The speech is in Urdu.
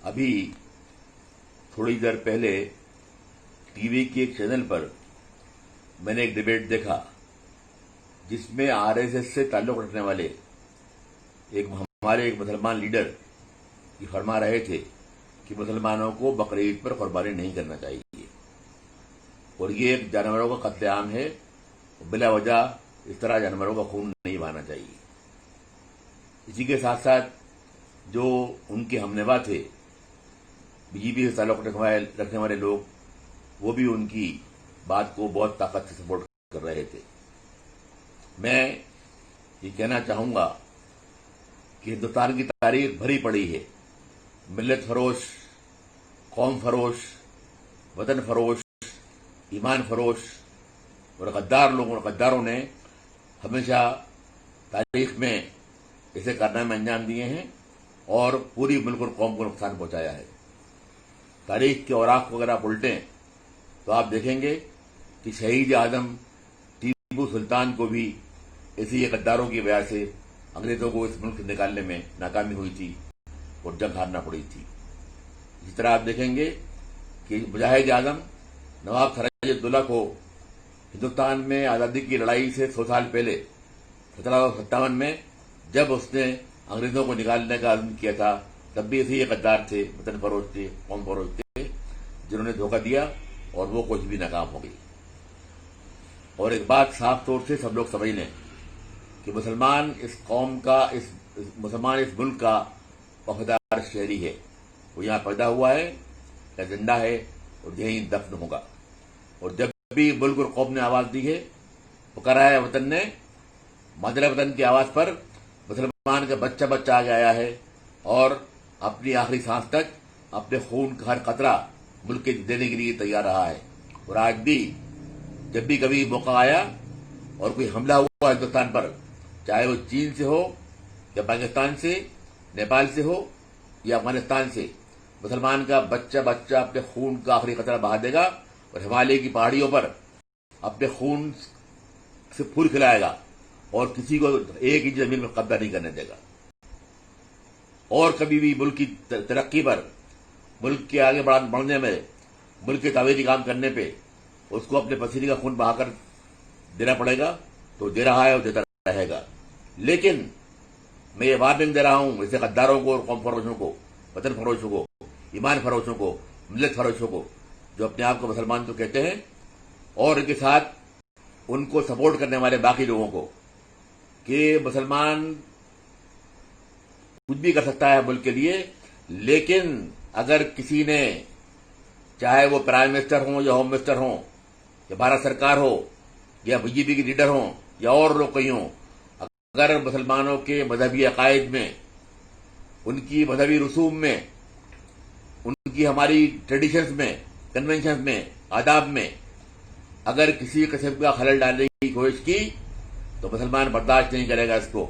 ابھی تھوڑی دیر پہلے ٹی وی کے ایک چینل پر میں نے ایک ڈیبیٹ دیکھا جس میں آر ایس ایس سے تعلق رکھنے والے ہمارے ایک مسلمان لیڈر یہ فرما رہے تھے کہ مسلمانوں کو بقرعید پر قربانی نہیں کرنا چاہیے اور یہ ایک جانوروں کا قتل عام ہے، بلا وجہ اس طرح جانوروں کا خون نہیں بہانا چاہیے۔ اسی کے ساتھ ساتھ جو ان کے ہم نوا تھے بی جے پی سے تعلق رکھنے والے لوگ، وہ بھی ان کی بات کو بہت طاقت سے سپورٹ کر رہے تھے۔ میں یہ کہنا چاہوں گا کہ ہندوستان کی تاریخ بھری پڑی ہے ملت فروش، قوم فروش، وطن فروش، ایمان فروش اور غداروں نے ہمیشہ تاریخ میں ایسے کارنامے انجام دیے ہیں اور پوری ملک اور قوم کو نقصان پہنچایا ہے۔ تاریخ کے اوراق وغیرہ آپ الٹیں تو آپ دیکھیں گے کہ شہید اعظم ٹیپو سلطان کو بھی ایسی غداروں کی وجہ سے انگریزوں کو اس ملک سے نکالنے میں ناکامی ہوئی تھی اور جنگ ہارنا پڑی تھی۔ اسی طرح آپ دیکھیں گے کہ مجاہد اعظم نواب سراج الدولہ کو ہندوستان میں آزادی کی لڑائی سے 100 سال پہلے 1757 میں جب اس نے انگریزوں کو نکالنے کا عزم کیا تھا، تب بھی ایسے یہ غدار تھے، وطن فروش تھے، قوم فروش تھے، جنہوں نے دھوکہ دیا اور وہ کچھ بھی ناکام ہو گئی۔ اور ایک بات صاف طور سے سب لوگ سمجھ لیں کہ مسلمان اس ملک کا وفادار شہری ہے، وہ یہاں پیدا ہوا ہے، کا زندہ ہے اور یہیں دفن ہوگا۔ اور جب بھی ملک اور قوم نے آواز دی ہے، پکارا ہے وطن نے، مادر وطن کی آواز پر مسلمان کا بچہ آگے آیا ہے اور اپنی آخری سانس تک اپنے خون کا ہر قطرہ ملک کے دینے کے لیے تیار رہا ہے۔ اور آج بھی جب بھی کبھی موقع آیا اور کوئی حملہ ہوا ہندوستان پر، چاہے وہ چین سے ہو یا پاکستان سے، نیپال سے ہو یا افغانستان سے، مسلمان کا بچہ اپنے خون کا آخری قطرہ بہا دے گا اور ہمالیہ کی پہاڑیوں پر اپنے خون سے پھول کھلائے گا اور کسی کو 1 انچ زمین میں قبضہ نہیں کرنے دے گا۔ اور کبھی بھی ملک کی ترقی پر، ملک کے آگے بڑھنے میں، ملک کے تعمیری کام کرنے پہ اس کو اپنے پسینے کا خون بہا کر دینا پڑے گا تو دے رہا ہے اور دیتا رہے گا۔ لیکن میں یہ وارننگ دے رہا ہوں ایسے غداروں کو اور قوم فروشوں کو، وطن فروشوں کو، ایمان فروشوں کو، ملت فروشوں کو، جو اپنے آپ کو مسلمان تو کہتے ہیں، اور ان کے ساتھ ان کو سپورٹ کرنے والے باقی لوگوں کو، کہ مسلمان کچھ بھی کر سکتا ہے ملک کے لیے، لیکن اگر کسی نے، چاہے وہ پرائم منسٹر ہوں یا ہوم منسٹر ہوں یا بھارت سرکار ہو یا بی جے پی کے لیڈر ہوں یا اور لوگ کہیں ہوں، اگر مسلمانوں کے مذہبی عقائد میں، ان کی مذہبی رسوم میں، ان کی ہماری ٹریڈیشنز میں، کنونشنز میں، آداب میں اگر کسی قسم کا خلل ڈالنے کی کوشش کی تو مسلمان برداشت نہیں کرے گا اس کو۔